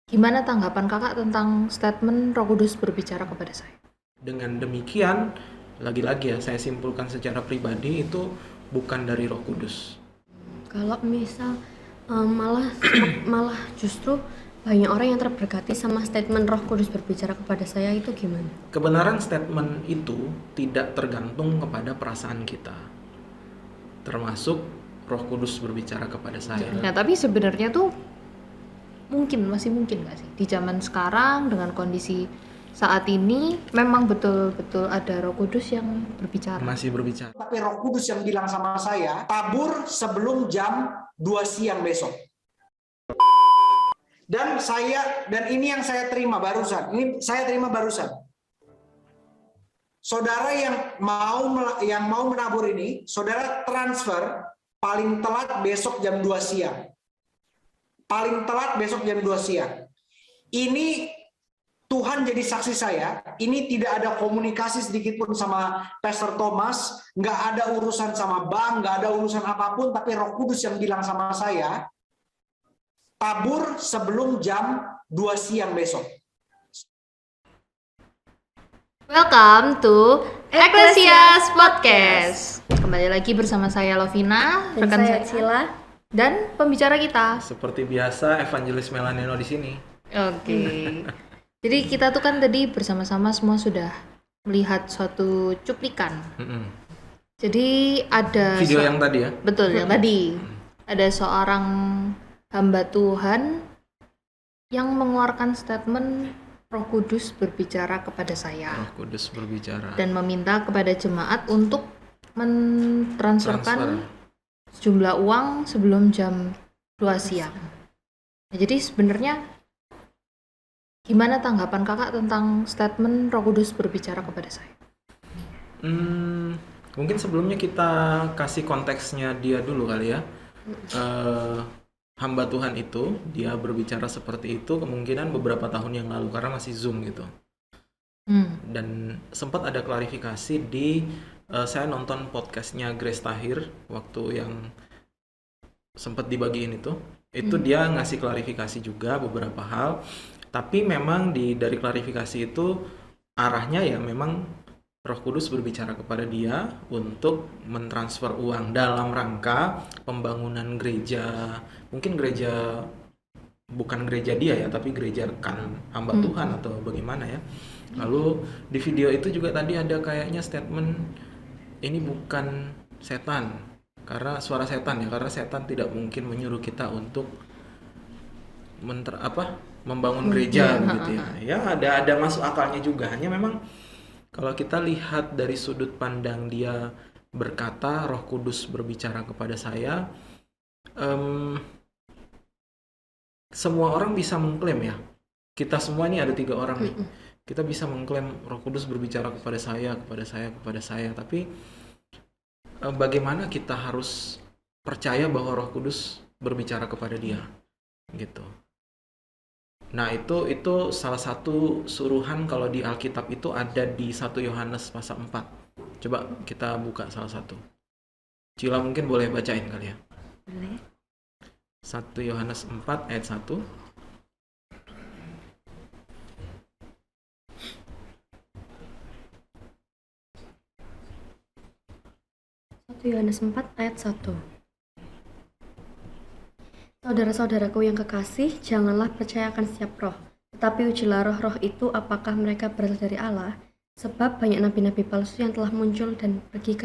Gimana tanggapan kakak tentang statement Roh Kudus berbicara kepada saya? Dengan demikian, lagi-lagi ya, saya simpulkan secara pribadi itu bukan dari Roh Kudus. Kalau misal malah justru banyak orang yang terberkati sama statement Roh Kudus berbicara kepada saya, itu gimana? Kebenaran statement itu tidak tergantung kepada perasaan kita, termasuk Roh Kudus berbicara kepada saya. Nah, tapi sebenarnya tuh masih mungkin nggak sih di zaman sekarang dengan kondisi saat ini memang betul-betul ada Roh Kudus yang berbicara. Masih berbicara. Tapi Roh Kudus yang bilang sama saya, tabur sebelum jam 2 siang besok. Dan ini yang saya terima barusan. Ini saya terima barusan. Saudara yang mau menabur ini, saudara transfer paling telat besok jam 2 siang. Paling telat besok jam 2 siang. Ini Tuhan jadi saksi saya, ini tidak ada komunikasi sedikit pun sama Pastor Thomas, nggak ada urusan sama bank, nggak ada urusan apapun, tapi Roh Kudus yang bilang sama saya, tabur sebelum jam 2 siang besok. Welcome to Ecclesias Podcast. Kembali lagi bersama saya Lovina, Dan rekan saya saya Sila. dan pembicara kita. Seperti biasa, Evangelis Melaneno di sini. Oke. Jadi kita tuh kan tadi bersama-sama semua sudah melihat suatu cuplikan. Jadi ada Video yang tadi ya. betul yang tadi ada seorang hamba Tuhan yang mengeluarkan statement Roh Kudus berbicara kepada saya Roh Kudus berbicara. dan meminta kepada jemaat untuk mentransferkan sejumlah uang sebelum jam 2 siang. Nah, jadi sebenarnya gimana tanggapan kakak tentang statement Roh Kudus berbicara kepada saya? Mungkin sebelumnya kita kasih konteksnya dia dulu kali ya. Hamba Tuhan itu, dia berbicara seperti itu kemungkinan beberapa tahun yang lalu karena masih Zoom gitu. Dan sempat ada klarifikasi di saya nonton podcastnya Grace Tahir waktu yang sempat dibagiin itu dia ngasih klarifikasi juga beberapa hal, tapi memang dari klarifikasi itu arahnya ya memang Roh Kudus berbicara kepada dia untuk mentransfer uang dalam rangka pembangunan gereja, mungkin gereja bukan gereja dia ya, tapi gereja kan hamba Tuhan atau bagaimana ya. Lalu di video itu juga tadi ada kayaknya statement ini bukan setan, karena suara setan ya, karena setan tidak mungkin menyuruh kita untuk membangun gereja begitu ya. Ya ada masuk akalnya juga, hanya memang kalau kita lihat dari sudut pandang dia berkata Roh Kudus berbicara kepada saya, semua orang bisa mengklaim ya. Kita semua ini ada 3 orang nih. Kita bisa mengklaim Roh Kudus berbicara kepada saya. Tapi bagaimana kita harus percaya bahwa Roh Kudus berbicara kepada dia, gitu. Nah itu salah satu suruhan kalau di Alkitab itu ada di 1 Yohanes pasal 4. Coba kita buka salah satu. Cila mungkin boleh bacain kali ya. Boleh. 1 Yohanes 4 ayat 1. 1 Yohanes 4 ayat 1. Saudara-saudaraku yang kekasih, janganlah percayakan setiap roh, tetapi ujilah roh-roh itu apakah mereka berasal dari Allah, sebab banyak nabi-nabi palsu yang telah muncul dan pergi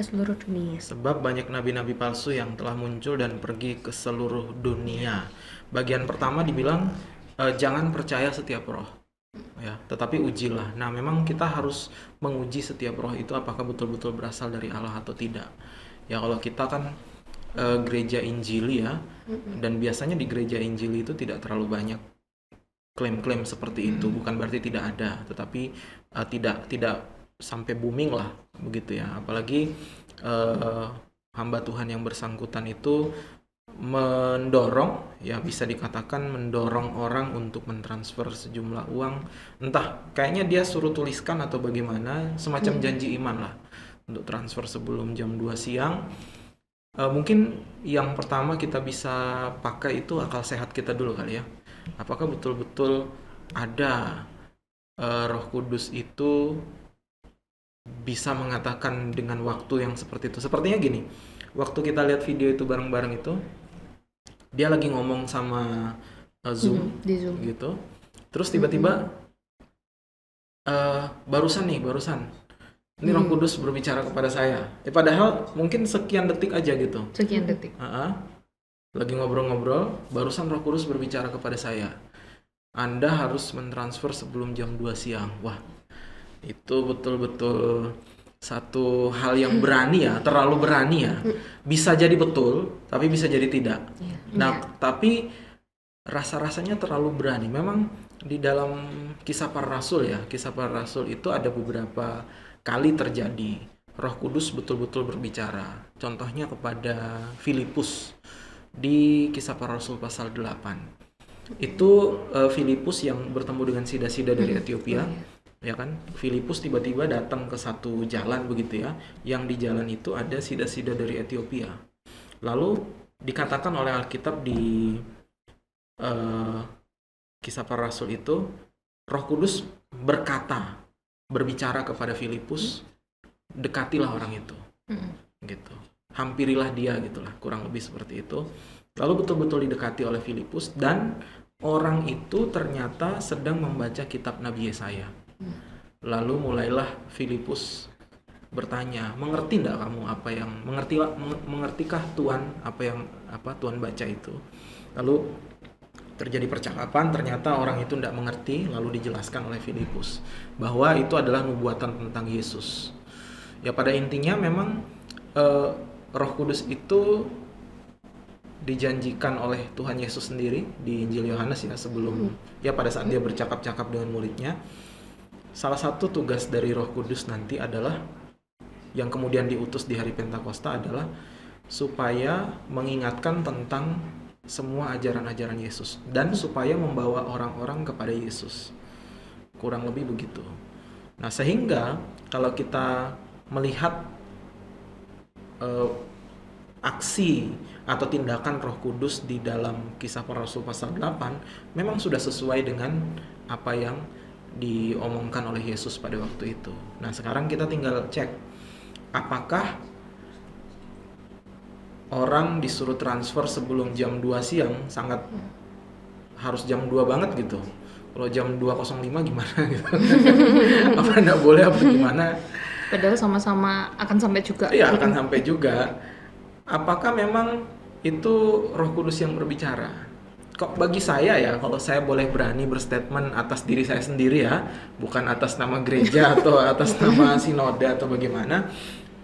ke seluruh dunia. Bagian pertama dibilang jangan percaya setiap roh, ya, tetapi ujilah. Nah, memang kita harus menguji setiap roh itu apakah betul-betul berasal dari Allah atau tidak. Ya, kalau kita kan gereja Injili ya, dan biasanya di gereja Injili itu tidak terlalu banyak klaim-klaim seperti itu. Bukan berarti tidak ada, tetapi tidak sampai booming lah begitu ya. Apalagi hamba Tuhan yang bersangkutan itu mendorong, ya bisa dikatakan mendorong orang untuk mentransfer sejumlah uang, entah kayaknya dia suruh tuliskan atau bagaimana, semacam janji iman lah untuk transfer sebelum jam 2 siang. Mungkin yang pertama kita bisa pakai itu akal sehat kita dulu kali ya. apakah betul-betul ada Roh Kudus itu bisa mengatakan dengan waktu yang seperti itu. Sepertinya gini, waktu kita lihat video itu bareng-bareng itu, dia lagi ngomong sama Zoom, di Zoom gitu. Terus tiba-tiba barusan ini Roh Kudus berbicara kepada saya. Padahal mungkin sekian detik aja gitu. sekian detik. Lagi ngobrol-ngobrol, barusan Roh Kudus berbicara kepada saya. Anda harus mentransfer sebelum jam 2 siang. Wah, itu betul-betul satu hal yang berani ya, terlalu berani ya. Bisa jadi betul, tapi bisa jadi tidak. Nah, tapi rasa-rasanya terlalu berani. Memang di dalam Kisah Para Rasul ya, Kisah Para Rasul itu ada beberapa kali terjadi Roh Kudus betul-betul berbicara. Contohnya kepada Filipus di Kisah Para Rasul pasal 8. Itu Filipus yang bertemu dengan sida-sida dari Ethiopia. Ya kan, Filipus tiba-tiba datang ke satu jalan begitu ya, yang di jalan itu ada sida-sida dari Ethiopia. Lalu dikatakan oleh Alkitab di Kisah Para Rasul itu, Roh Kudus berbicara kepada Filipus, dekatilah orang itu, gitu, hampirilah dia, gitulah, kurang lebih seperti itu. Lalu betul-betul didekati oleh Filipus, dan orang itu ternyata sedang membaca kitab Nabi Yesaya. Lalu mulailah Filipus bertanya, mengerti enggak kamu apa yang mengertikah Tuhan apa Tuhan baca itu? Lalu terjadi percakapan, ternyata orang itu tidak mengerti, lalu dijelaskan oleh Filipus bahwa itu adalah nubuatan tentang Yesus. Ya, pada intinya memang Roh Kudus itu dijanjikan oleh Tuhan Yesus sendiri di Injil Yohanes ya, sebelum ya pada saat dia bercakap-cakap dengan muridnya. Salah satu tugas dari Roh Kudus nanti adalah yang kemudian diutus di hari Pentakosta adalah supaya mengingatkan tentang semua ajaran-ajaran Yesus dan supaya membawa orang-orang kepada Yesus. Kurang lebih begitu. Nah, sehingga kalau kita melihat aksi atau tindakan Roh Kudus di dalam Kisah Para Rasul pasal 8 memang sudah sesuai dengan apa yang diomongkan oleh Yesus pada waktu itu. Nah, sekarang kita tinggal cek apakah orang disuruh transfer sebelum jam 2 siang, sangat harus jam 2 banget gitu. Kalau jam 2.05 gimana gitu. Apa enggak boleh apa gimana? Padahal sama-sama akan sampai juga. Iya, akan sampai juga. Apakah memang itu Roh Kudus yang berbicara? Kok bagi saya ya, kalau saya boleh berani berstatement atas diri saya sendiri ya, bukan atas nama gereja atau atas nama sinode atau bagaimana,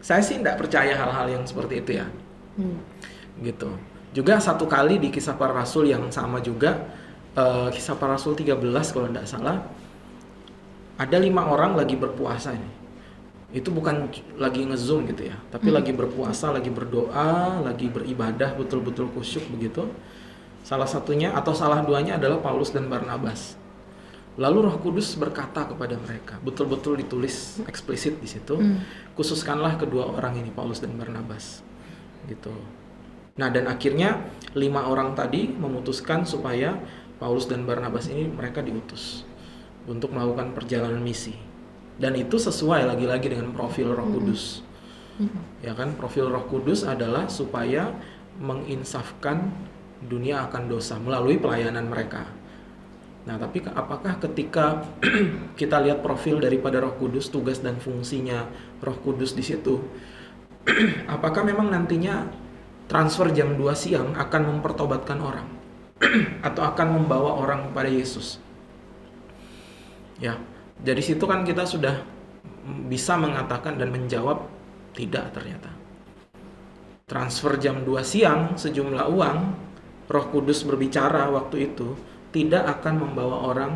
saya sih tidak percaya hal-hal yang seperti itu ya. Gitu. Juga satu kali di Kisah Para Rasul yang sama juga, Kisah Para Rasul 13 kalau tidak salah, ada 5 orang lagi berpuasa ini. Itu bukan lagi nge-zoom gitu ya, tapi lagi berpuasa, lagi berdoa, lagi beribadah betul-betul khusyuk begitu. Salah satunya atau salah duanya adalah Paulus dan Barnabas. Lalu Roh Kudus berkata kepada mereka, betul-betul ditulis eksplisit di situ, khususkanlah kedua orang ini, Paulus dan Barnabas. Gitu. Nah, dan akhirnya 5 orang tadi memutuskan supaya Paulus dan Barnabas ini mereka diutus untuk melakukan perjalanan misi. Dan itu sesuai lagi-lagi dengan profil Roh Kudus. Ya kan, profil Roh Kudus adalah supaya menginsafkan dunia akan dosa melalui pelayanan mereka. Nah, tapi apakah ketika kita lihat profil daripada Roh Kudus, tugas dan fungsinya Roh Kudus di situ, apakah memang nantinya transfer jam 2 siang akan mempertobatkan orang atau akan membawa orang kepada Yesus? Ya, dari situ kan kita sudah bisa mengatakan dan menjawab tidak ternyata. Transfer jam 2 siang sejumlah uang, Roh Kudus berbicara waktu itu tidak akan membawa orang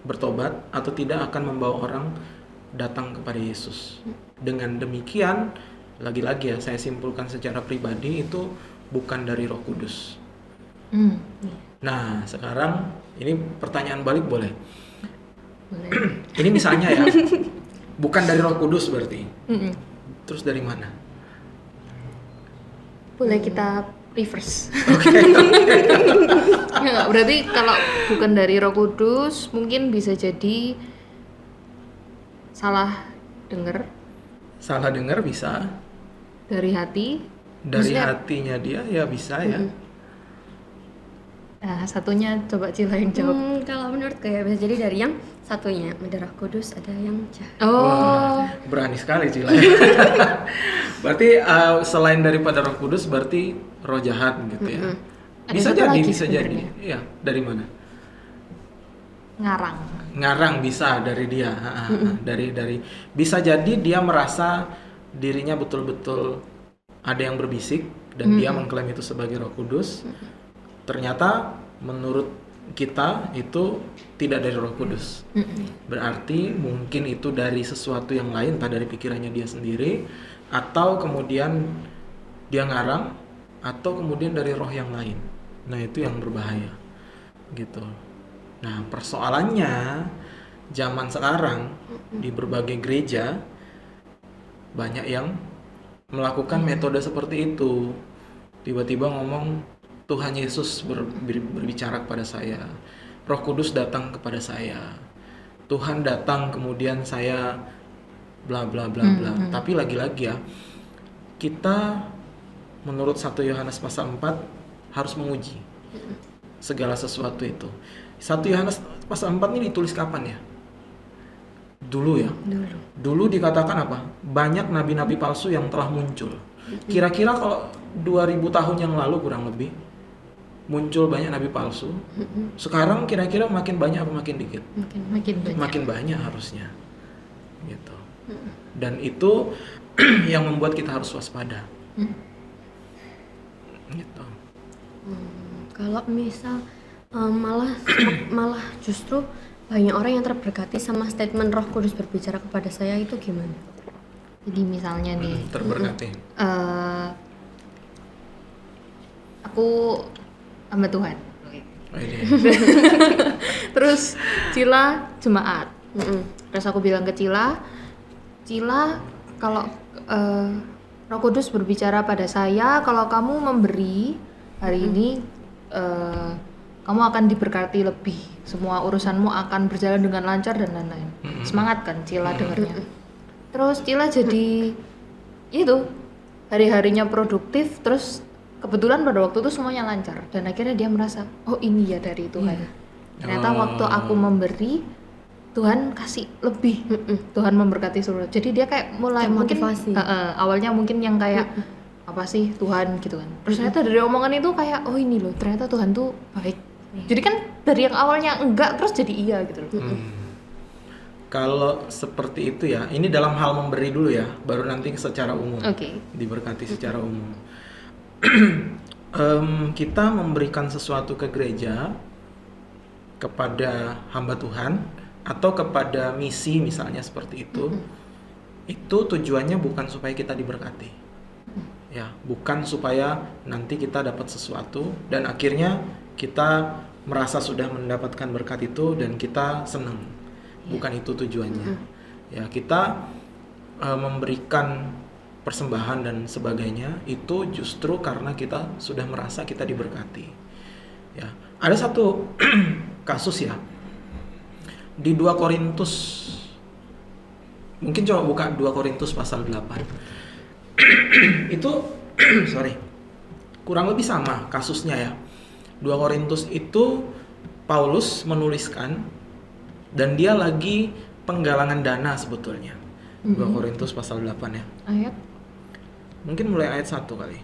bertobat atau tidak akan membawa orang datang kepada Yesus. Dengan demikian, lagi-lagi ya saya simpulkan secara pribadi itu bukan dari Roh Kudus. Nah, sekarang ini pertanyaan balik boleh? Boleh. Ini misalnya ya, bukan dari Roh Kudus berarti. Terus dari mana? Boleh kita reverse. Oke. Ya, berarti kalau bukan dari Roh Kudus mungkin bisa jadi salah dengar Salah dengar bisa, dari hati. dari Maksudnya- hatinya dia ya bisa ya. Nah, satunya coba Cila yang jawab. Kalau menurut kayak bisa jadi dari yang satunya ada Roh Kudus, ada yang jahat. Oh, Berani sekali Cila. Berarti selain daripada Roh Kudus berarti roh jahat gitu ya. Ada Bisa satu jadi, lagi bisa jadi. sebenarnya. Iya, dari mana? ngarang. Ngarang bisa dari dia. Dari bisa jadi dia merasa dirinya betul-betul ada yang berbisik dan dia mengklaim itu sebagai Roh Kudus. Ternyata menurut kita itu tidak dari Roh Kudus. Berarti mungkin itu dari sesuatu yang lain, entah dari pikirannya dia sendiri atau kemudian dia ngarang atau kemudian dari roh yang lain. Nah, itu yang berbahaya. Gitu. Nah, persoalannya zaman sekarang di berbagai gereja banyak yang melakukan metode seperti itu. Tiba-tiba ngomong Tuhan Yesus berbicara kepada saya. Roh Kudus datang kepada saya. Tuhan datang kemudian saya bla bla bla bla. Tapi lagi-lagi ya, kita menurut 1 Yohanes pasal 4 harus menguji segala sesuatu itu. 1 Yohanes pasal 4 ini ditulis kapan ya? Dulu ya. Dulu dikatakan apa? Banyak nabi-nabi palsu yang telah muncul. Kira-kira kalau 2000 tahun yang lalu kurang lebih muncul banyak nabi palsu. Sekarang kira-kira makin banyak apa makin dikit? Makin banyak. Makin banyak harusnya. Gitu. Dan itu yang membuat kita harus waspada. Gitu. Kalau misal malah justru banyak orang yang terberkati sama statement Roh Kudus berbicara kepada saya, itu gimana? Jadi misalnya nih, Terberkati. aku sama Tuhan. Oh, ini. Terus Cila jemaat. Terus aku bilang ke Cila kalau Roh Kudus berbicara pada saya, kalau kamu memberi hari ini, kamu akan diberkati lebih. Semua urusanmu akan berjalan dengan lancar dan lain-lain. Semangat kan Cila dengarnya. Terus Cila jadi itu hari-harinya produktif, terus kebetulan pada waktu itu semuanya lancar dan akhirnya dia merasa, oh ini ya dari Tuhan. Ternyata waktu aku memberi, Tuhan kasih lebih. Tuhan memberkati seluruh. Jadi dia kayak mulai mungkin motivasi. awalnya mungkin yang kayak apa sih Tuhan gitu kan. Terus ternyata dari omongan itu kayak, oh ini loh ternyata Tuhan tuh baik. Jadi kan dari yang awalnya enggak terus jadi iya gitu loh. Kalau seperti itu ya, ini dalam hal memberi dulu ya, baru nanti secara umum. Oke. Diberkati secara umum. Kita memberikan sesuatu ke gereja, kepada hamba Tuhan, atau kepada misi misalnya seperti itu tujuannya bukan supaya kita diberkati. Ya, bukan supaya nanti kita dapat sesuatu dan akhirnya kita merasa sudah mendapatkan berkat itu dan kita senang. Bukan itu tujuannya. Ya, kita memberikan persembahan dan sebagainya itu justru karena kita sudah merasa kita diberkati. Ya, ada satu kasus ya. Di 2 Korintus, mungkin coba buka 2 Korintus pasal 8. Itu kurang lebih sama kasusnya ya. 2 Korintus itu Paulus menuliskan dan dia lagi penggalangan dana sebetulnya. 2 Korintus pasal 8 ya. Ayat. Mungkin mulai ayat 1 kali.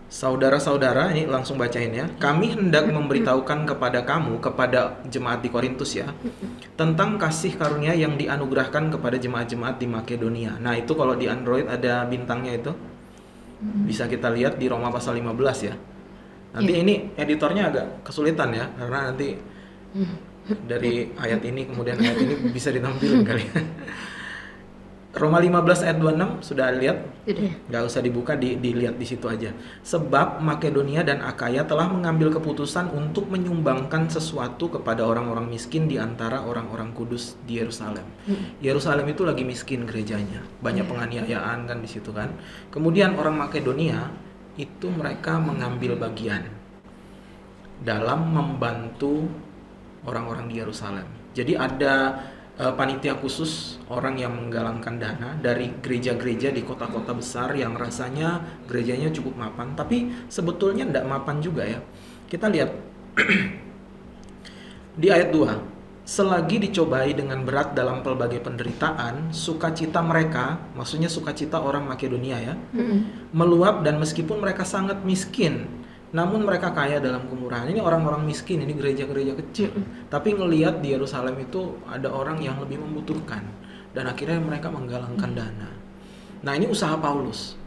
Saudara-saudara, ini langsung bacain ya. Kami hendak memberitahukan kepada kamu, kepada jemaat di Korintus ya, tentang kasih karunia yang dianugerahkan kepada jemaat-jemaat di Makedonia. Nah, itu kalau di Android ada bintangnya itu. Bisa kita lihat di Roma pasal 15 ya. Nanti ini editornya agak kesulitan ya, karena nanti dari ayat ini kemudian ayat ini bisa ditampilkan kali. Roma 15 ayat 26 sudah lihat? Sudah. Nggak usah dibuka, dilihat di situ aja. Sebab Makedonia dan Akaya telah mengambil keputusan untuk menyumbangkan sesuatu kepada orang-orang miskin di antara orang-orang kudus di Yerusalem. Yerusalem itu lagi miskin gerejanya, banyak penganiayaan kan di situ kan. Kemudian orang Makedonia itu mereka mengambil bagian dalam membantu orang-orang di Yerusalem. Jadi ada panitia khusus, orang yang menggalangkan dana dari gereja-gereja di kota-kota besar yang rasanya gerejanya cukup mapan, tapi sebetulnya tidak mapan juga ya. Kita lihat di ayat 2, selagi dicobai dengan berat dalam pelbagai penderitaan, sukacita mereka, maksudnya sukacita orang Makedonia ya, meluap, dan meskipun mereka sangat miskin, namun mereka kaya dalam kemurahan. Ini orang-orang miskin, ini gereja-gereja kecil. Tapi ngelihat di Yerusalem itu ada orang yang lebih membutuhkan, dan akhirnya mereka menggalangkan dana. Nah, ini usaha Paulus.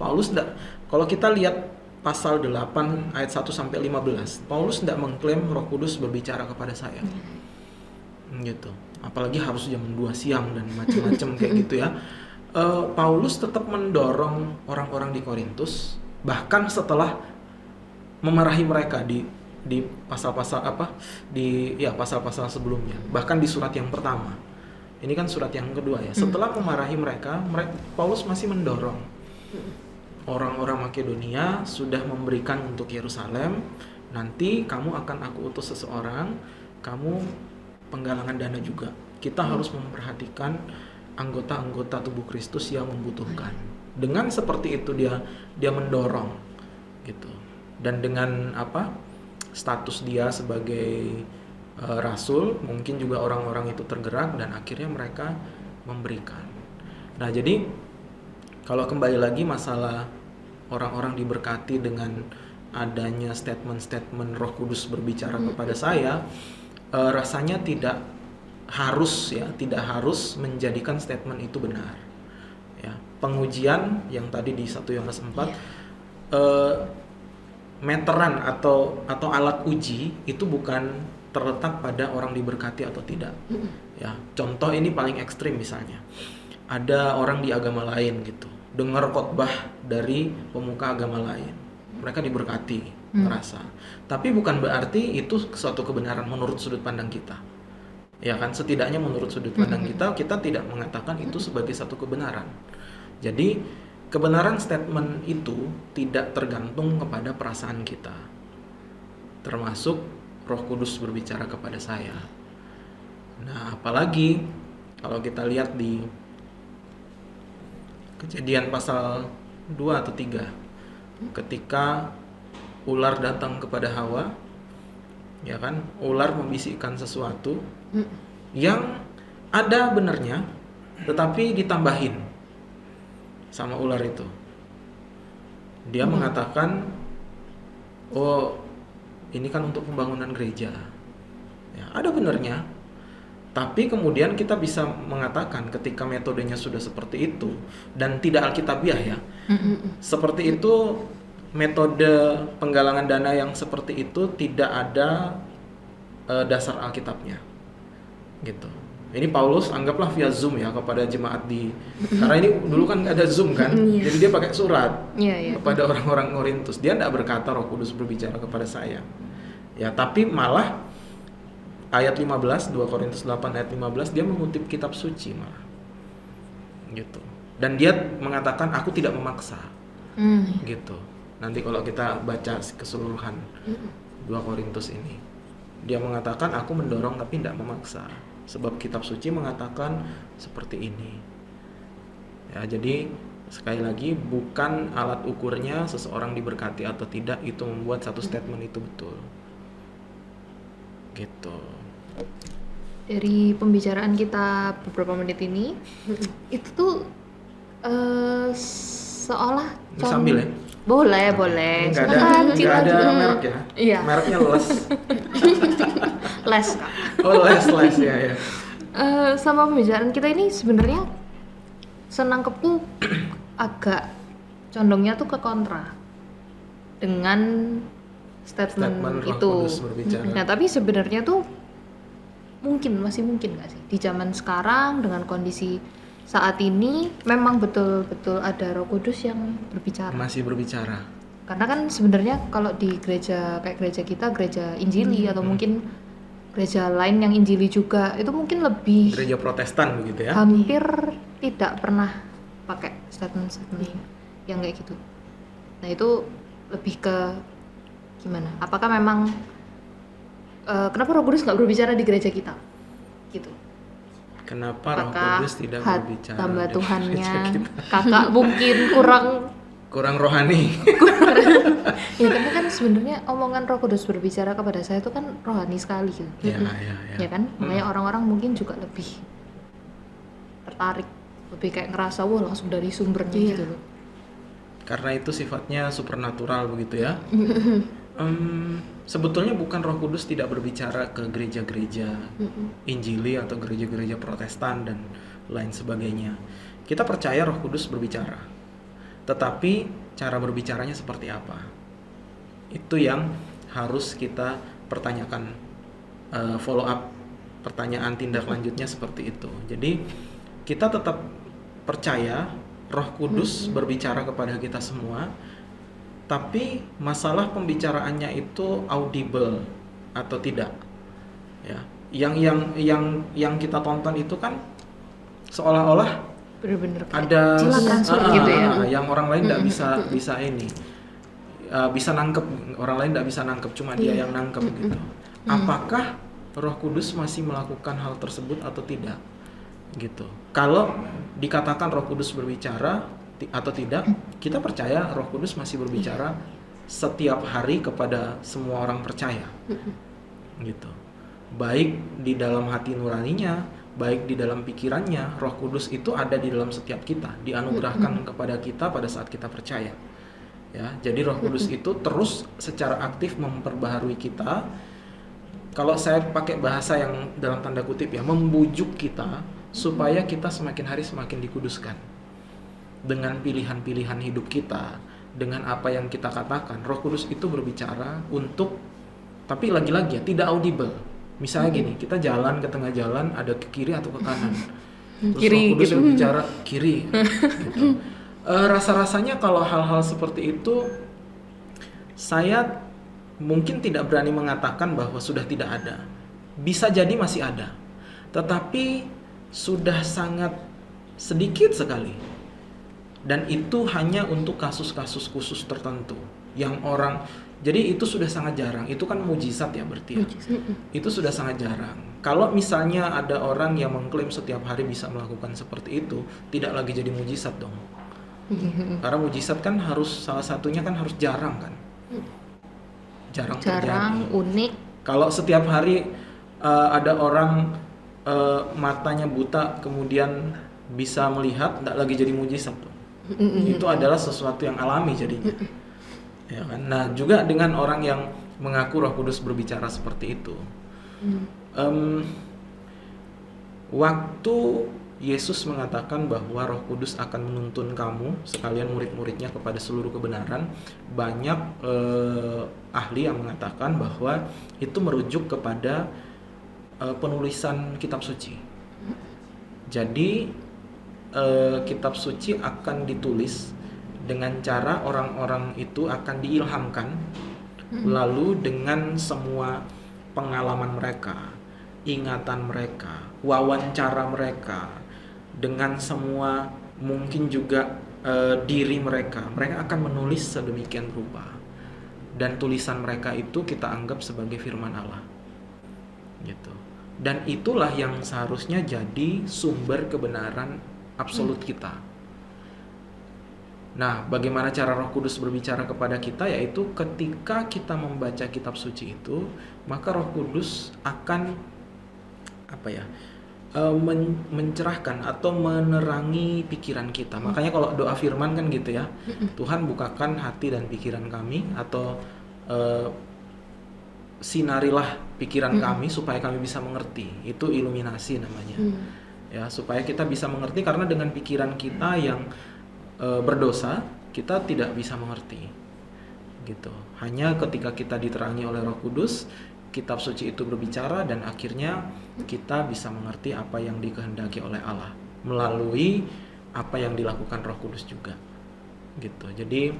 Kalau kita lihat pasal 8 ayat 1 sampai 15, Paulus tidak mengklaim Roh Kudus berbicara kepada saya. Gitu. Apalagi harus jam 2 siang dan macam-macam kayak gitu ya. Paulus tetap mendorong orang-orang di Korintus, bahkan setelah memarahi mereka di pasal-pasal pasal-pasal sebelumnya, bahkan di surat yang pertama. Ini kan surat yang kedua ya. Setelah memarahi mereka, Paulus masih mendorong orang-orang Makedonia sudah memberikan untuk Yerusalem. Nanti kamu akan aku utus seseorang, kamu penggalangan dana juga. Kita harus memperhatikan anggota-anggota tubuh Kristus yang membutuhkan. Dengan seperti itu dia mendorong gitu. Dan dengan status dia sebagai rasul, mungkin juga orang-orang itu tergerak dan akhirnya mereka memberikan. Nah, jadi kalau kembali lagi masalah orang-orang diberkati dengan adanya statement-statement Roh Kudus berbicara kepada saya, rasanya tidak harus menjadikan statement itu benar. Ya, pengujian yang tadi di 1 Yohanes 4, meteran atau alat uji itu bukan terletak pada orang diberkati atau tidak. Ya, contoh ini paling ekstrim misalnya. Ada orang di agama lain gitu, dengar khotbah dari pemuka agama lain. Mereka diberkati, merasa. Tapi bukan berarti itu suatu kebenaran menurut sudut pandang kita. Ya kan, setidaknya menurut sudut pandang kita tidak mengatakan itu sebagai satu kebenaran. Jadi kebenaran statement itu tidak tergantung kepada perasaan kita, termasuk Roh Kudus berbicara kepada saya. Nah, apalagi kalau kita lihat di Kejadian pasal 2 atau 3, ketika ular datang kepada Hawa, ya kan, ular membisikkan sesuatu yang ada benarnya, tetapi ditambahin sama ular itu. Dia mengatakan, oh ini kan untuk pembangunan gereja. Ya, ada benarnya. Tapi kemudian kita bisa mengatakan ketika metodenya sudah seperti itu dan tidak alkitabiah ya. Seperti itu, metode penggalangan dana yang seperti itu tidak ada dasar Alkitabnya. Gitu. Ini Paulus anggaplah via Zoom ya kepada jemaat karena ini dulu kan nggak ada Zoom kan, jadi dia pakai surat kepada orang-orang Korintus. Dia tidak berkata Roh Kudus berbicara kepada saya, ya, tapi malah ayat 15, 2 Korintus 8 ayat 15, dia mengutip kitab suci malah, gitu. Dan dia mengatakan aku tidak memaksa, gitu. Nanti kalau kita baca keseluruhan 2 Korintus ini, dia mengatakan aku mendorong tapi tidak memaksa. Sebab kitab suci mengatakan seperti ini. Ya, jadi sekali lagi bukan alat ukurnya seseorang diberkati atau tidak itu membuat satu statement itu betul. Gitu. Dari pembicaraan kita beberapa menit ini, itu tuh seolah Sambil ya? Boleh. Nggak ada merek ya? Iya. Mereknya Les. Les, Kak. Oh, Les ya. Sama pembicaraan kita ini sebenarnya senangkepku agak condongnya tuh ke kontra dengan statement Roh itu. Kudus berbicara. Nah, tapi sebenarnya tuh masih mungkin nggak sih di zaman sekarang dengan kondisi saat ini memang betul-betul ada Roh Kudus yang berbicara. Masih berbicara. Karena kan sebenarnya kalau di gereja kayak gereja kita, gereja Injili atau mungkin gereja lain yang Injili juga, itu mungkin lebih Gereja Protestan begitu ya. hampir tidak pernah pakai statement-statement yang kayak gitu. Nah itu lebih ke gimana? Apakah memang kenapa Roh Kudus nggak berbicara di gereja kita? Gitu. Kenapa Roh Apakah Kudus tidak berbicara? hamba di Tuhannya gereja kita? kakak mungkin Kurang rohani. ya karena kan sebenarnya omongan Roh Kudus berbicara kepada saya itu kan rohani sekali gitu. Ya kan? Makanya orang-orang mungkin juga lebih tertarik, lebih kayak ngerasa wah langsung dari sumbernya gitu loh. Karena itu sifatnya supernatural begitu ya. Sebetulnya bukan Roh Kudus tidak berbicara ke gereja-gereja Injili atau gereja-gereja Protestan dan lain sebagainya. Kita percaya Roh Kudus berbicara. Tetapi cara berbicaranya seperti apa? Itu yang harus kita pertanyakan, follow up pertanyaan tindak lanjutnya seperti itu. Jadi kita tetap percaya Roh Kudus berbicara kepada kita semua. Tapi masalah pembicaraannya itu audible atau tidak, ya. Yang kita tonton itu kan seolah-olah Bener-bener kayak ada gitu ya. yang orang lain tidak bisa ini, bisa nangkep, orang lain tidak bisa nangkep, cuma dia yang nangkep gitu. Apakah Roh Kudus masih melakukan hal tersebut atau tidak? Gitu. Kalau dikatakan Roh Kudus berbicara atau tidak, kita percaya Roh Kudus masih berbicara setiap hari kepada semua orang percaya, gitu. Baik di dalam hati nuraninya, baik di dalam pikirannya, Roh Kudus itu ada di dalam setiap kita, dianugerahkan kepada kita pada saat kita percaya. Ya, jadi Roh Kudus itu terus secara aktif memperbaharui kita. Kalau saya pakai bahasa yang dalam tanda kutip ya, membujuk kita supaya kita semakin hari semakin dikuduskan. Dengan pilihan-pilihan hidup kita, dengan apa yang kita katakan, Roh Kudus itu berbicara untuk, tapi lagi-lagi ya, tidak audible. Misalnya gini, kita jalan ke tengah jalan, ada ke kiri atau ke kanan, terus Kiri, Roh Kudus gitu. berbicara kiri. Gitu. Rasa-rasanya kalau hal-hal seperti itu, saya mungkin tidak berani mengatakan bahwa sudah tidak ada. Bisa jadi masih ada, tetapi sudah sangat sedikit sekali. Dan itu hanya untuk kasus-kasus khusus tertentu yang orang, jadi itu sudah sangat jarang. Itu kan mujizat ya berarti ya. Itu sudah sangat jarang. Kalau misalnya ada orang yang mengklaim setiap hari bisa melakukan seperti itu, tidak lagi jadi mujizat dong. Karena mujizat kan harus, salah satunya kan harus jarang kan. Jarang terjadi. Unik. Kalau setiap hari ada orang matanya buta kemudian bisa melihat, tidak lagi jadi mujizat dong. Itu adalah sesuatu yang alami jadinya, ya kan? Nah juga dengan orang yang mengaku Roh Kudus berbicara seperti itu, waktu Yesus mengatakan bahwa Roh Kudus akan menuntun kamu sekalian murid-muridnya kepada seluruh kebenaran, banyak ahli yang mengatakan bahwa itu merujuk kepada penulisan kitab suci. Jadi kitab suci akan ditulis dengan cara orang-orang itu akan diilhamkan, lalu dengan semua pengalaman mereka, ingatan mereka, wawancara mereka, dengan semua mungkin juga diri mereka akan menulis sedemikian rupa, dan tulisan mereka itu kita anggap sebagai firman Allah, gitu. Dan itulah yang seharusnya jadi sumber kebenaran absolut kita. Nah, bagaimana cara Roh Kudus berbicara kepada kita? Yaitu ketika kita membaca kitab suci itu, maka Roh Kudus akan mencerahkan atau menerangi pikiran kita. Makanya kalau doa firman kan gitu ya, Tuhan bukakan hati dan pikiran kami, atau sinarilah pikiran kami supaya kami bisa mengerti. Itu iluminasi namanya. Ya, supaya kita bisa mengerti, karena dengan pikiran kita yang berdosa, kita tidak bisa mengerti. Gitu. Hanya ketika kita diterangi oleh Roh Kudus, kitab suci itu berbicara, dan akhirnya kita bisa mengerti apa yang dikehendaki oleh Allah. melalui apa yang dilakukan Roh Kudus juga gitu. Jadi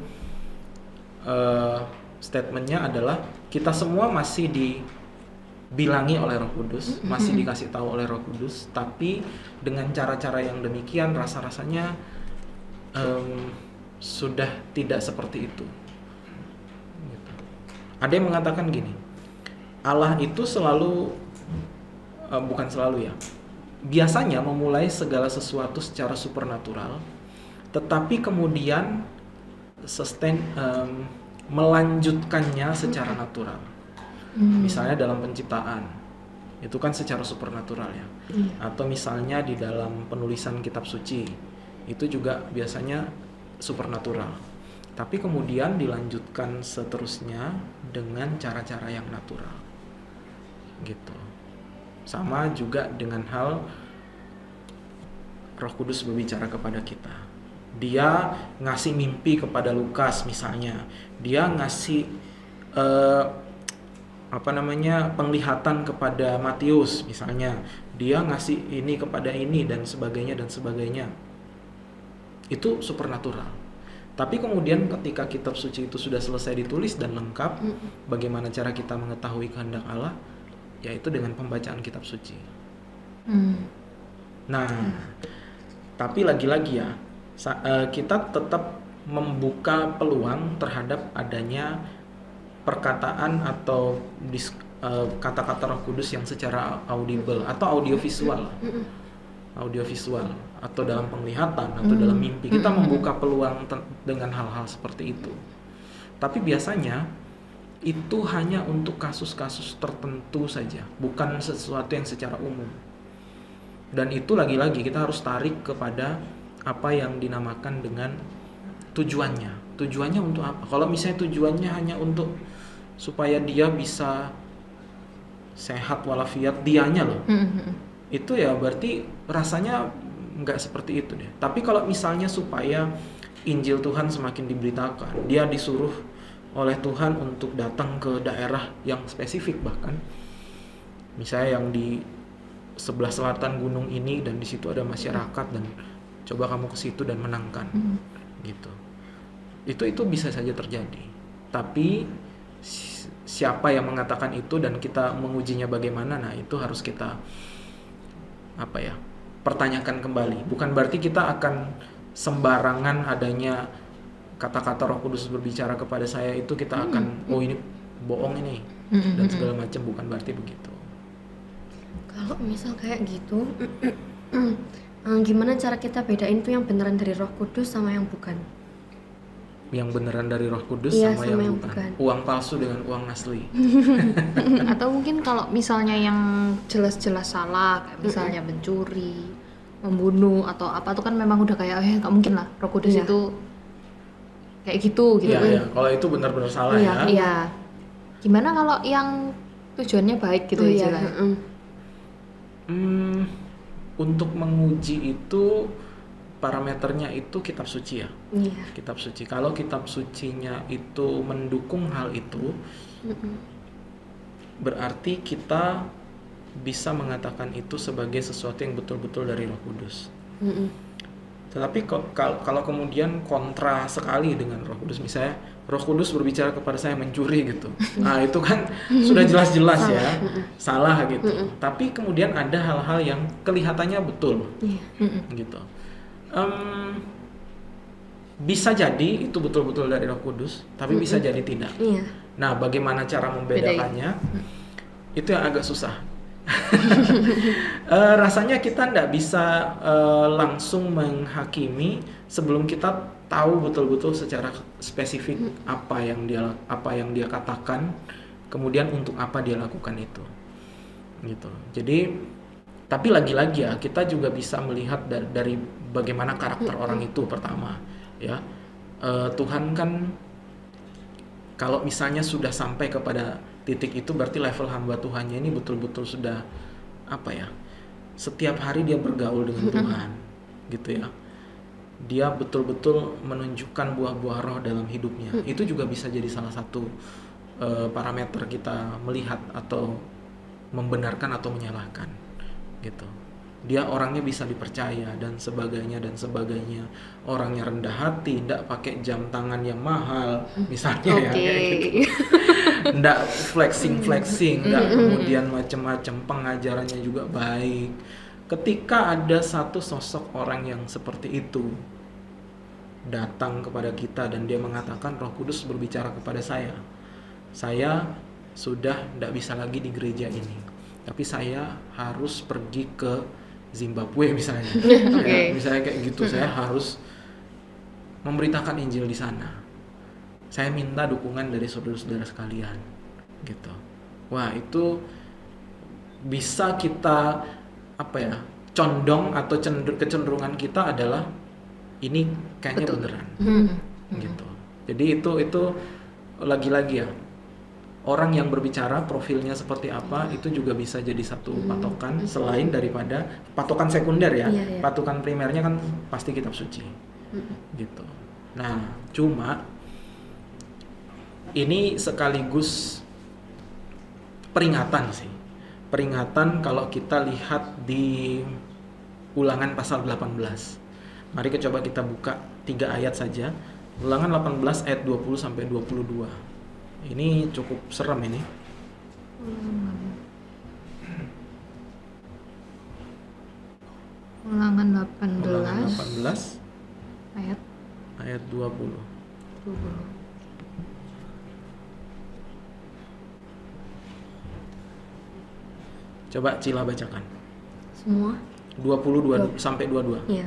statementnya adalah kita semua masih dibilangi oleh Roh Kudus, masih dikasih tahu oleh Roh Kudus, tapi dengan cara-cara yang demikian rasa-rasanya sudah tidak seperti itu gitu. Ada yang mengatakan gini, Allah itu selalu bukan selalu ya, biasanya memulai segala sesuatu secara supernatural, tetapi kemudian melanjutkannya secara natural. Misalnya dalam penciptaan, itu kan secara supernatural ya. Atau misalnya di dalam penulisan kitab suci, itu juga biasanya supernatural. Tapi kemudian dilanjutkan seterusnya dengan cara-cara yang natural. Gitu. Sama juga dengan hal Roh Kudus berbicara kepada kita. Dia ngasih mimpi kepada Lukas misalnya. Dia ngasih penglihatan kepada Matius misalnya. Dia ngasih ini kepada ini dan sebagainya dan sebagainya. Itu supernatural. Tapi kemudian ketika kitab suci itu sudah selesai ditulis dan lengkap, bagaimana cara kita mengetahui kehendak Allah? Yaitu dengan pembacaan kitab suci. Nah, tapi lagi-lagi ya, kita tetap membuka peluang terhadap adanya perkataan atau kata-kata Roh Kudus yang secara audible atau audiovisual atau dalam penglihatan atau dalam mimpi. Kita membuka peluang dengan hal-hal seperti itu. Tapi biasanya itu hanya untuk kasus-kasus tertentu saja, bukan sesuatu yang secara umum. Dan itu lagi-lagi kita harus tarik kepada apa yang dinamakan dengan tujuannya. Tujuannya untuk apa? Kalau misalnya tujuannya hanya untuk supaya dia bisa sehat walafiat dianya loh, itu ya berarti rasanya nggak seperti itu deh. Tapi kalau misalnya supaya Injil Tuhan semakin diberitakan, dia disuruh oleh Tuhan untuk datang ke daerah yang spesifik, bahkan misalnya yang di sebelah selatan gunung ini dan di situ ada masyarakat dan coba kamu ke situ dan menangkan gitu. Itu bisa saja terjadi. Tapi siapa yang mengatakan itu dan kita mengujinya bagaimana? Nah, itu harus kita pertanyakan kembali. Bukan berarti kita akan sembarangan adanya kata-kata Roh Kudus berbicara kepada saya itu kita akan ini bohong ini dan segala macam, bukan berarti begitu. Kalau misal kayak gitu, gimana cara kita bedain tuh yang beneran dari Roh Kudus sama yang bukan? Yang beneran dari Roh Kudus sama yang bukan. Uang palsu dengan uang asli. Atau mungkin kalau misalnya yang jelas-jelas salah, kayak misalnya mencuri, membunuh atau apa, tuh kan memang udah kayak nggak mungkin lah Roh Kudus itu kayak gitu. Iya. Kalau itu benar-benar salah ya. Iya. Gimana kalau yang tujuannya baik gitu ya? Untuk menguji itu parameternya itu kitab suci ya. Kitab suci. Kalau kitab sucinya itu mendukung hal itu, berarti kita bisa mengatakan itu sebagai sesuatu yang betul-betul dari Roh Kudus. Tetapi kalau kemudian kontra sekali dengan Roh Kudus, misalnya Roh Kudus berbicara kepada saya mencuri gitu, nah itu kan sudah jelas-jelas ya salah gitu. Tapi kemudian ada hal-hal yang kelihatannya betul, gitu. Bisa jadi itu betul-betul dari Roh Kudus, tapi bisa jadi tidak. Nah, bagaimana cara membedakannya? Itu yang agak susah. Rasanya kita nggak bisa langsung menghakimi sebelum kita tahu betul-betul secara spesifik apa yang dia katakan, kemudian untuk apa dia lakukan itu, gitu. Jadi, tapi lagi-lagi ya kita juga bisa melihat dari bagaimana karakter orang itu pertama, ya. Tuhan kan kalau misalnya sudah sampai kepada titik itu berarti level hamba Tuhannya ini betul-betul sudah setiap hari dia bergaul dengan Tuhan, gitu ya. Dia betul-betul menunjukkan buah-buah roh dalam hidupnya. Itu juga bisa jadi salah satu parameter kita melihat atau membenarkan atau menyalahkan, gitu. dia orangnya bisa dipercaya dan sebagainya dan sebagainya, orangnya rendah hati, tidak pakai jam tangan yang mahal misalnya ya kayak gitu, tidak flexing, tidak kemudian macam-macam, pengajarannya juga baik. Ketika ada satu sosok orang yang seperti itu datang kepada kita dan dia mengatakan Roh Kudus berbicara kepada saya sudah tidak bisa lagi di gereja ini, tapi saya harus pergi ke Zimbabwe misalnya. Ya, misalnya kayak gitu, saya harus memberitakan Injil di sana. Saya minta dukungan dari saudara-saudara sekalian, gitu. Wah, itu bisa kita condong atau kecenderungan kita adalah ini kayaknya beneran, gitu. Jadi itu lagi-lagi ya. Orang yang berbicara profilnya seperti apa itu juga bisa jadi satu patokan selain daripada patokan sekunder ya. Patokan primernya kan pasti kitab suci. Gitu. Nah, cuma ini sekaligus peringatan sih. Peringatan kalau kita lihat di Ulangan pasal 18. Mari coba kita buka 3 ayat saja. Ulangan 18 ayat 20 sampai 22. Ini cukup serem ini. Ulangan 18. Ulangan 18 ayat 20. Coba Cila bacakan. Semua? 22 sampai 22. Iya.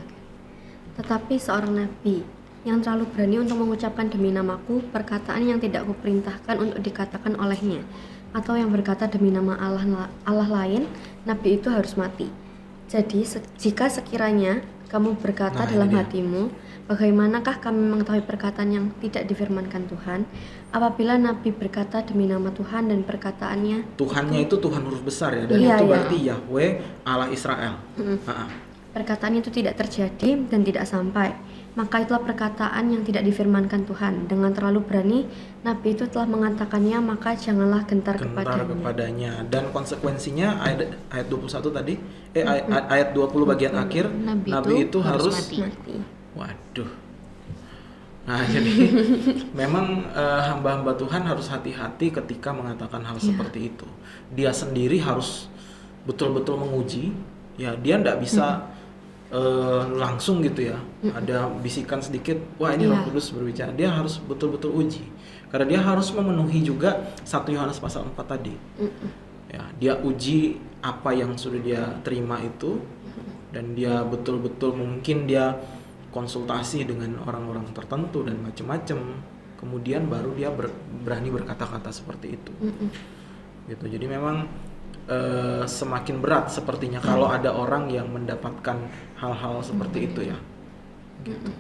Tetapi seorang nabi yang terlalu berani untuk mengucapkan demi namaku perkataan yang tidak kuperintahkan untuk dikatakan olehnya, atau yang berkata demi nama Allah lain, nabi itu harus mati. Jadi jika sekiranya kamu berkata dalam hatimu, bagaimanakah kami mengetahui perkataan yang tidak difirmankan Tuhan? Apabila nabi berkata demi nama Tuhan dan perkataannya itu Tuhan huruf besar ya, dan itu berarti Yahweh Allah Israel. Perkataan itu tidak terjadi dan tidak sampai, maka itulah perkataan yang tidak difirmankan Tuhan. Dengan terlalu berani nabi itu telah mengatakannya, maka janganlah gentar kepadanya. Dan konsekuensinya ayat 21 tadi ayat 20 bagian akhir, nabi itu harus mati. Waduh. Nah, jadi memang hamba-hamba Tuhan harus hati-hati ketika mengatakan hal seperti itu. Dia sendiri harus betul-betul menguji. Ya, dia tidak bisa langsung gitu ya. Ada bisikan sedikit, wah ini Roh Kudus berbicara. Dia harus betul-betul uji. Karena dia harus memenuhi juga 1 Yohanes pasal 4 tadi. Ya, dia uji apa yang sudah dia terima itu, dan dia betul-betul mungkin dia konsultasi dengan orang-orang tertentu dan macam-macam. Kemudian baru dia berani berkata-kata seperti itu. Gitu. Jadi memang semakin berat sepertinya kalau ada orang yang mendapatkan hal-hal seperti itu ya. Gitu.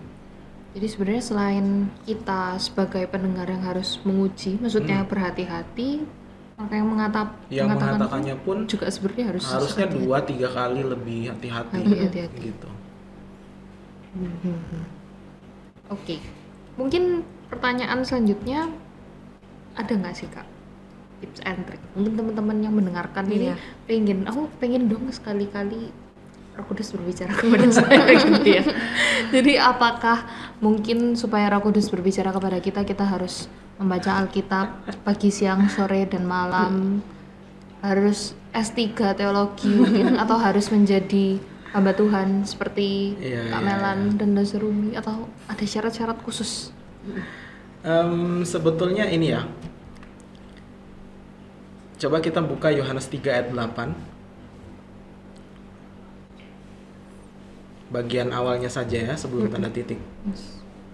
Jadi sebenarnya selain kita sebagai pendengar yang harus menguji, maksudnya berhati-hati, maka yang mengatakannya pun juga sebenarnya harusnya 2-3 kali lebih hati-hati. Gitu. Oke. Mungkin pertanyaan selanjutnya ada nggak sih Kak? Tips and trick. Mungkin teman-teman yang mendengarkan ini pengen dong sekali-kali Roh Kudus berbicara kepada saya gitu ya. Jadi apakah mungkin supaya Roh Kudus berbicara kepada kita harus membaca Alkitab pagi, siang, sore dan malam? Harus S3 teologi mungkin, atau harus menjadi hamba Tuhan seperti Kak Melan dan Dasar Rumi, atau ada syarat-syarat khusus? Sebetulnya ini ya. Coba kita buka Yohanes 3 ayat 8. Bagian awalnya saja ya, sebelum tanda titik.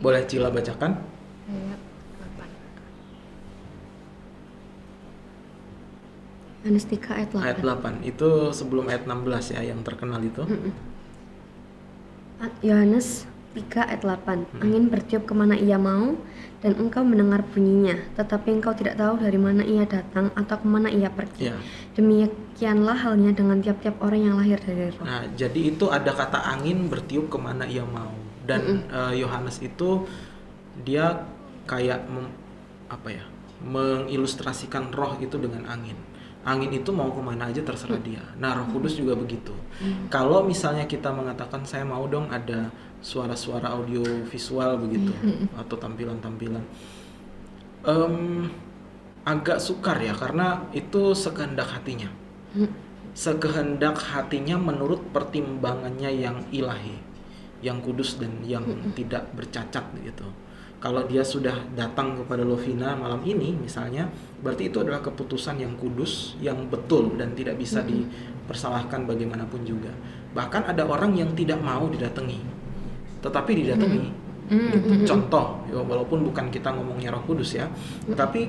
Boleh Cila bacakan? Ayat 8. Yohanes 3 ayat 8. Ayat 8. Itu sebelum ayat 16 ya, yang terkenal itu. Yohanes 3 ayat 8. Angin bertiup kemana ia mau, dan engkau mendengar bunyinya, tetapi engkau tidak tahu dari mana ia datang atau kemana ia pergi. Demikianlah halnya dengan tiap-tiap orang yang lahir dari Roh. Nah, jadi itu ada kata angin bertiup kemana ia mau. Dan Yohanes itu dia kayak mengilustrasikan roh itu dengan angin. Angin itu mau kemana aja terserah dia. Nah, Roh Kudus juga begitu. Kalau misalnya kita mengatakan saya mau dong ada suara-suara audio visual begitu atau tampilan-tampilan, agak sukar ya karena itu sekehendak hatinya. Sekehendak hatinya menurut pertimbangannya yang ilahi, yang kudus dan yang tidak bercacat gitu. Kalau dia sudah datang kepada Lovina malam ini misalnya, berarti itu adalah keputusan yang kudus, yang betul dan tidak bisa dipersalahkan bagaimanapun juga. Bahkan ada orang yang tidak mau didatangi, tetapi didatangi. Gitu. Contoh, ya, walaupun bukan kita ngomongnya Roh Kudus ya, tapi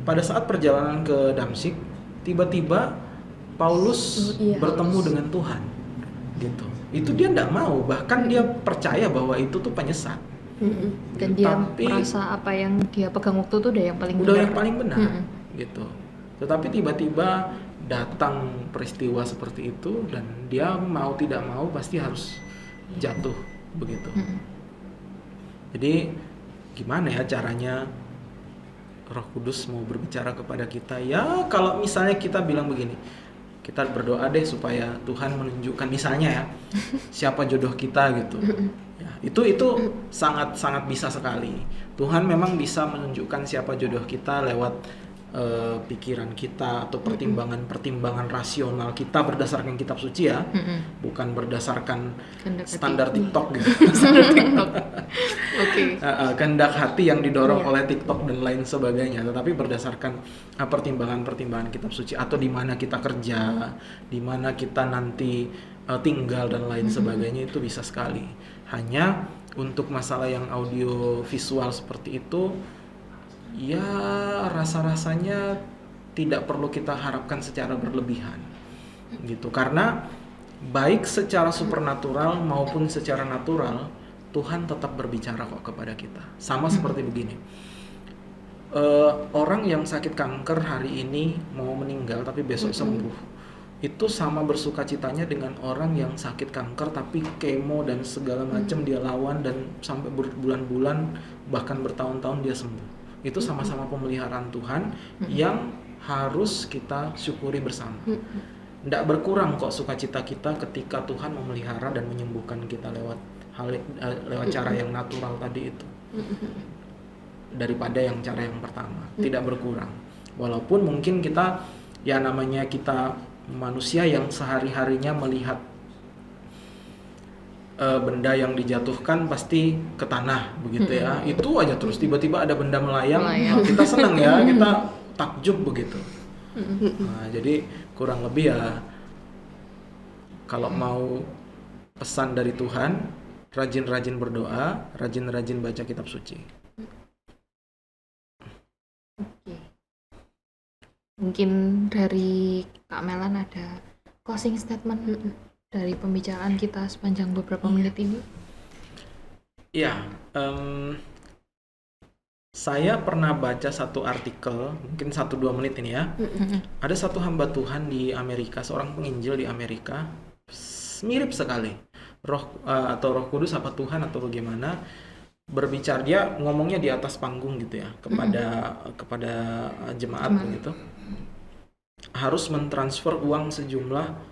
pada saat perjalanan ke Damsyik, tiba-tiba Paulus bertemu dengan Tuhan, gitu. Itu dia tidak mau, bahkan dia percaya bahwa itu tuh penyesat. Dan dia merasa apa yang dia pegang waktu itu udah yang paling benar, gitu. Tetapi tiba-tiba datang peristiwa seperti itu dan dia mau tidak mau pasti harus jatuh begitu. Jadi gimana ya caranya Roh Kudus mau berbicara kepada kita? Ya kalau misalnya kita bilang begini, kita berdoa deh supaya Tuhan menunjukkan misalnya ya siapa jodoh kita gitu. Ya, itu sangat bisa sekali. Tuhan memang bisa menunjukkan siapa jodoh kita lewat pikiran kita atau pertimbangan rasional kita berdasarkan kitab suci ya, bukan berdasarkan standar TikTok gitu. Kehendak hati yang didorong oleh TikTok dan lain sebagainya, tetapi berdasarkan pertimbangan kitab suci atau di mana kita kerja, di mana kita nanti tinggal dan lain sebagainya, itu bisa sekali. Hanya untuk masalah yang audio visual seperti itu, ya rasa-rasanya tidak perlu kita harapkan secara berlebihan gitu, karena baik secara supernatural maupun secara natural Tuhan tetap berbicara kok kepada kita. Sama seperti begini, orang yang sakit kanker hari ini mau meninggal tapi besok sembuh, itu sama bersukacitanya dengan orang yang sakit kanker tapi kemo dan segala macam dia lawan dan sampai berbulan-bulan bahkan bertahun-tahun dia sembuh. Itu sama-sama pemeliharaan Tuhan yang harus kita syukuri bersama. Tidak berkurang kok sukacita kita ketika Tuhan memelihara dan menyembuhkan kita lewat cara yang natural tadi itu, daripada yang cara yang pertama. Tidak berkurang. Walaupun mungkin kita, ya namanya kita manusia yang sehari-harinya melihat benda yang dijatuhkan pasti ke tanah begitu ya, itu aja terus tiba-tiba ada benda melayang. Nah, kita senang ya, kita takjub begitu. Nah, jadi kurang lebih ya, kalau mau pesan dari Tuhan, rajin-rajin berdoa, rajin-rajin baca kitab suci. Mungkin dari Kak Melan ada closing statement dari pembicaraan kita sepanjang beberapa menit ini. Ya, saya pernah baca satu artikel, mungkin 1-2 menit ini ya. Ada satu hamba Tuhan di Amerika, seorang penginjil di Amerika, mirip sekali. Roh Kudus apa Tuhan atau bagaimana, berbicara, dia ngomongnya di atas panggung gitu ya, kepada jemaat begitu. Harus mentransfer uang sejumlah,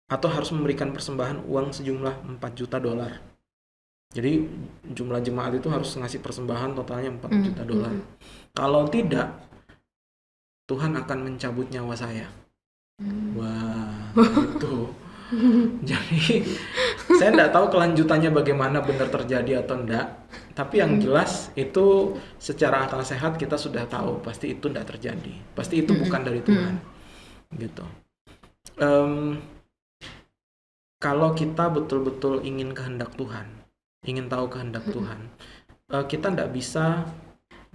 atau harus memberikan persembahan uang sejumlah $4 juta. Jadi jumlah jemaat itu harus ngasih persembahan totalnya $4 juta. Kalau tidak, Tuhan akan mencabut nyawa saya. Wah, itu. Jadi saya tidak tahu kelanjutannya bagaimana, benar terjadi atau enggak. Tapi yang jelas itu secara akal sehat kita sudah tahu pasti itu tidak terjadi. Pasti itu bukan dari Tuhan. Gitu. Kalau kita betul-betul ingin kehendak Tuhan, ingin tahu kehendak Tuhan, kita tidak bisa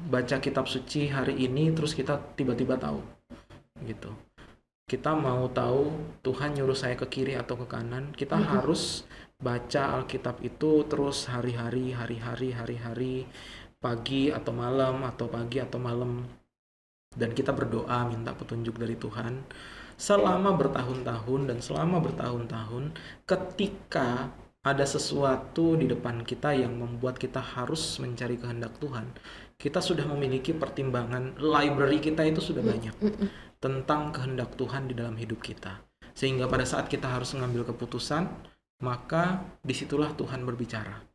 baca kitab suci hari ini terus kita tiba-tiba tahu, gitu. Kita mau tahu Tuhan nyuruh saya ke kiri atau ke kanan, kita harus baca Alkitab itu terus hari-hari, pagi atau malam, atau pagi atau malam, dan kita berdoa minta petunjuk dari Tuhan selama bertahun-tahun. Dan selama bertahun-tahun, ketika ada sesuatu di depan kita yang membuat kita harus mencari kehendak Tuhan, kita sudah memiliki pertimbangan, library kita itu sudah banyak tentang kehendak Tuhan di dalam hidup kita. Sehingga pada saat kita harus mengambil keputusan, maka disitulah Tuhan berbicara.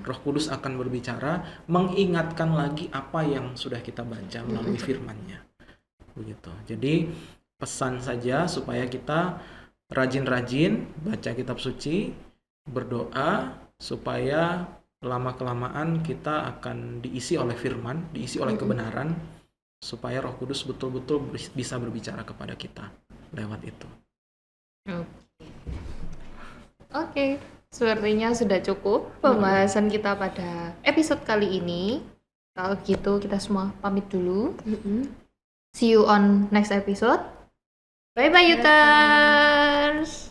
Roh Kudus akan berbicara, mengingatkan lagi apa yang sudah kita baca melalui firman-Nya. Begitu. Jadi pesan saja supaya kita rajin-rajin baca kitab suci, berdoa supaya lama-kelamaan kita akan diisi oleh firman, diisi oleh kebenaran, supaya Roh Kudus betul-betul bisa berbicara kepada kita lewat itu. Oke, sepertinya sudah cukup pembahasan kita pada episode kali ini. Kalau gitu kita semua pamit dulu. See you on next episode. Bye-bye, Yuters!